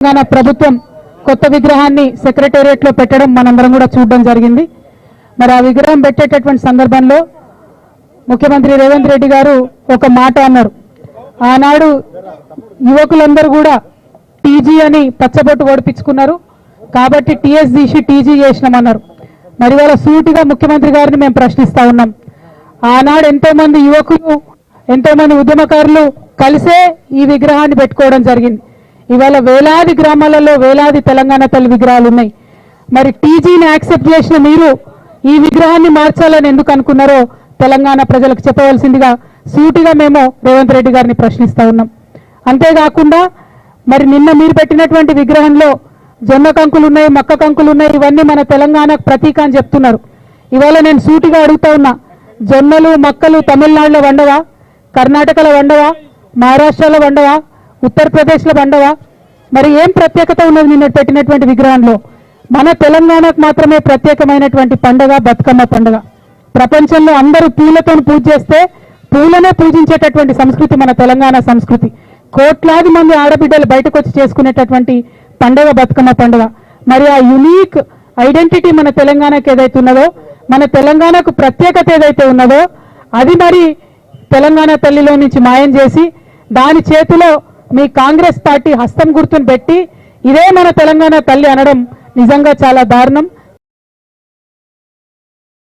తెలంగాణ ప్రభుత్వం కొత్త విగ్రహాన్ని సెక్రటేరియట్ లో పెట్టడం మనందరం కూడా చూడడం జరిగింది. మరి ఆ విగ్రహం పెట్టేటటువంటి సందర్భంలో ముఖ్యమంత్రి రేవంత్ రెడ్డి గారు ఒక మాట అన్నారు. ఆనాడు యువకులందరూ కూడా టీజీ అని పచ్చబొట్టు ఓడిపించుకున్నారు కాబట్టి టీఎస్ తీసి టీజీ చేసినామన్నారు. మరి వాళ్ళ సూటిగా ముఖ్యమంత్రి గారిని మేము ప్రశ్నిస్తా ఉన్నాం. ఆనాడు ఎంతో మంది యువకులు ఎంతో మంది ఉద్యమకారులు కలిసే ఈ విగ్రహాన్ని పెట్టుకోవడం జరిగింది. ఇవాళ వేలాది గ్రామాలలో వేలాది తెలంగాణ తల్లి విగ్రహాలు ఉన్నాయి. మరి టీజీని యాక్సెప్ట్ చేసిన మీరు ఈ విగ్రహాన్ని మార్చాలని ఎందుకు అనుకున్నారో తెలంగాణ ప్రజలకు చెప్పవలసిందిగా సూటిగా మేము రేవంత్ రెడ్డి గారిని ప్రశ్నిస్తా ఉన్నాం. అంతేకాకుండా మరి నిన్న మీరు పెట్టినటువంటి విగ్రహంలో జొన్న కంకులు ఉన్నాయి, మక్క కంకులు ఉన్నాయి, ఇవన్నీ మన తెలంగాణకు ప్రతీక అని చెప్తున్నారు. ఇవాళ నేను సూటిగా అడుగుతా ఉన్నా, జొన్నలు మక్కలు తమిళనాడులో వండవా, కర్ణాటకలో వండవా, మహారాష్ట్రలో వండవా, ఉత్తరప్రదేశ్లో వండవా? మరి ఏం ప్రత్యేకత ఉన్నది నిన్న పెట్టినటువంటి విగ్రహంలో? మన తెలంగాణకు మాత్రమే ప్రత్యేకమైనటువంటి పండుగ బతుకమ్మ పండుగ. ప్రపంచంలో అందరూ పూలతో పూజ చేస్తే పూలనే పూజించేటటువంటి సంస్కృతి మన తెలంగాణ సంస్కృతి. కోట్లాది మంది ఆడబిడ్డలు బయటకు వచ్చి చేసుకునేటటువంటి పండుగ బతుకమ్మ పండుగ. మరి ఆ యునీక్ ఐడెంటిటీ మన తెలంగాణకు ఏదైతే ఉన్నదో, మన తెలంగాణకు ప్రత్యేకత ఏదైతే ఉన్నదో అది మరి తెలంగాణ తల్లిలో నుంచి మాయం చేసి దాని చేతిలో మీ కాంగ్రెస్ పార్టీ హస్తం గుర్తును పెట్టి ఇదే మన తెలంగాణ తల్లి అనడం నిజంగా చాలా దారుణం.